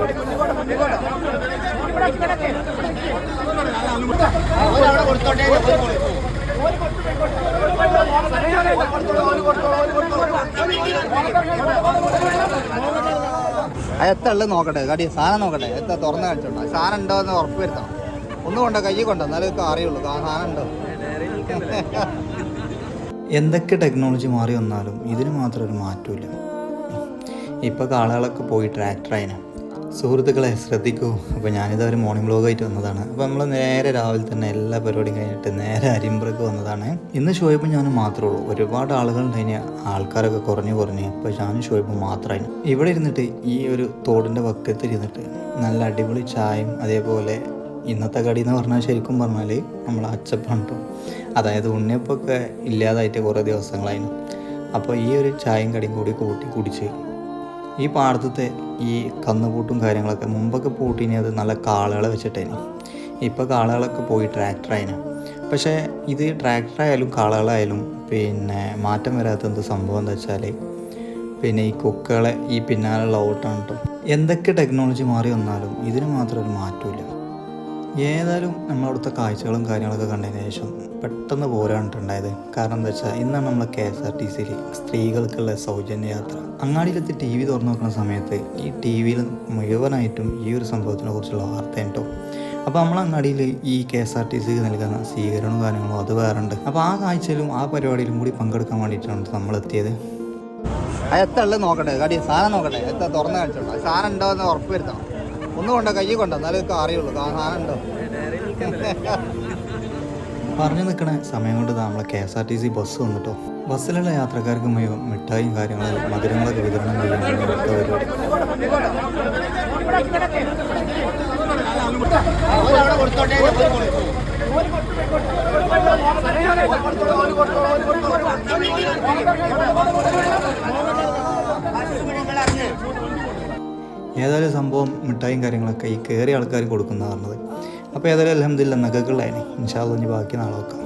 പരിപാടി. എത്ര ഉള്ളത് നോക്കട്ടെ, കടി സാധനം നോക്കട്ടെ, എത്ര തുറന്ന് കാണിച്ചോട്ടോ. സാധനം ഉണ്ടോ എന്ന് ഉറപ്പ് വരുത്തണം. ഒന്നും കൊണ്ടോ, കയ്യിൽ കൊണ്ടോ, എന്നാലും അറിയുള്ളൂ സാധനം ഉണ്ടോ. എന്തൊക്കെ ടെക്നോളജി മാറി വന്നാലും ഇതിന് മാത്രം ഒരു മാറ്റമില്ല. ഇപ്പോൾ കാളകളൊക്കെ പോയി ട്രാക്ടറായിന്. സുഹൃത്തുക്കളെ ശ്രദ്ധിക്കൂ. അപ്പോൾ ഞാനിത് ഒരു മോർണിംഗ് വ്ലോഗായിട്ട് വന്നതാണ്. അപ്പോൾ നമ്മൾ നേരെ രാവിലെ തന്നെ എല്ലാ പരിപാടിയും കഴിഞ്ഞിട്ട് നേരെ അരിമ്പറക്ക് വന്നതാണ്. ഇന്ന് ഷോയിബും ഞാനും മാത്രമേ ഉള്ളൂ. ഒരുപാട് ആളുകളുണ്ടായിന്, ആൾക്കാരൊക്കെ കുറഞ്ഞ് അപ്പോൾ ഞാനും ഷോയിബും മാത്രമായിരുന്നു. ഇവിടെ ഇരുന്നിട്ട് ഈ ഒരു തോടിൻ്റെ പക്കത്തിൽ ഇരുന്നിട്ട് നല്ല അടിപൊളി ചായയും അതേപോലെ ഇന്നത്തെ കടി എന്ന് പറഞ്ഞാൽ ശരിക്കും പറഞ്ഞാൽ നമ്മൾ അച്ചപ്പം കേട്ടോ. അതായത് ഉണ്ണിയപ്പമൊക്കെ ഇല്ലാതായിട്ട് കുറേ ദിവസങ്ങളായിരുന്നു. അപ്പോൾ ഈ ഒരു ചായയും കടിയും കൂടി കൂട്ടി കുടിച്ച് ഈ പാടത്തെ ഈ കന്നുകൂട്ടും കാര്യങ്ങളൊക്കെ മുമ്പൊക്കെ പൂട്ടിനി അത് നല്ല കാളകളെ വെച്ചിട്ടേനി. ഇപ്പോൾ കാളകളൊക്കെ പോയി ട്രാക്ടറായിന്. പക്ഷേ ഇത് ട്രാക്ടറായാലും കാളകളായാലും പിന്നെ മാറ്റം വരാത്ത എന്ത് സംഭവം എന്താ വെച്ചാൽ പിന്നെ ഈ കൊക്കുകളെ ഈ പിന്നാലുള്ള ഓട്ടമാണ് കേട്ടോ. എന്തൊക്കെ ടെക്നോളജി മാറി വന്നാലും ഇതിന് മാത്രം ഒരു മാറ്റമില്ല. ഏതായാലും നമ്മളവിടുത്തെ കാഴ്ചകളും കാര്യങ്ങളൊക്കെ കണ്ടതിന് ശേഷം പെട്ടെന്ന് പോരാണിട്ടുണ്ടായത്. കാരണം എന്താ വെച്ചാൽ ഇന്നാണ് നമ്മൾ KSRTCയിൽ സ്ത്രീകൾക്കുള്ള സൗജന്യ യാത്ര. അങ്ങാടിയിലെത്തി TV തുറന്നു നോക്കുന്ന സമയത്ത് ഈ TV-യിൽ മുഴുവനായിട്ടും ഈ ഒരു സംഭവത്തിനെ കുറിച്ചുള്ള വാർത്ത കേട്ടോ. അപ്പോൾ നമ്മൾ അങ്ങാടിയിൽ ഈ KSRTCക്ക് നൽകുന്ന സ്വീകരണവും കാര്യങ്ങളും അത് വേറെ ഉണ്ട്. അപ്പോൾ ആ കാഴ്ചയിലും ആ പരിപാടിയിലും കൂടി പങ്കെടുക്കാൻ വേണ്ടിയിട്ടാണ് നമ്മളെത്തിയത്. എത്ര ഉള്ളത് നോക്കട്ടെ, കടി സാധനം നോക്കട്ടെ, എത്ര തുറന്ന് കാണിച്ചോട്ടോ. സാധനം ഉണ്ടോ എന്ന് ഉറപ്പ് വരുത്തണം. ഒന്നും കൊണ്ടോ, കയ്യിൽ കൊണ്ടോ, എന്നാലും അറിയുള്ളൂ സാധനം ഉണ്ടോ. പറഞ്ഞു നിൽക്കണ സമയം കൊണ്ട് നമ്മളെ KSRTC ബസ് വന്നിട്ടോ. ബസ്സിലുള്ള യാത്രക്കാർക്ക് മുഴുവൻ മിഠായും കാര്യങ്ങളും മധുരങ്ങളൊക്കെ വിതരണം ചെയ്യാൻ പരിപാടി. ഏതായാലും സംഭവം മിഠായും കാര്യങ്ങളൊക്കെ ഈ കയറിയ ആൾക്കാർ കൊടുക്കുന്ന പറഞ്ഞത്. അപ്പോൾ ഏതായാലും അൽഹംദുലില്ലാ നഗകളായിന്. ഇൻഷാ അല്ലാഹ് ഇനി ബാക്കി നാളെ വെക്കാം.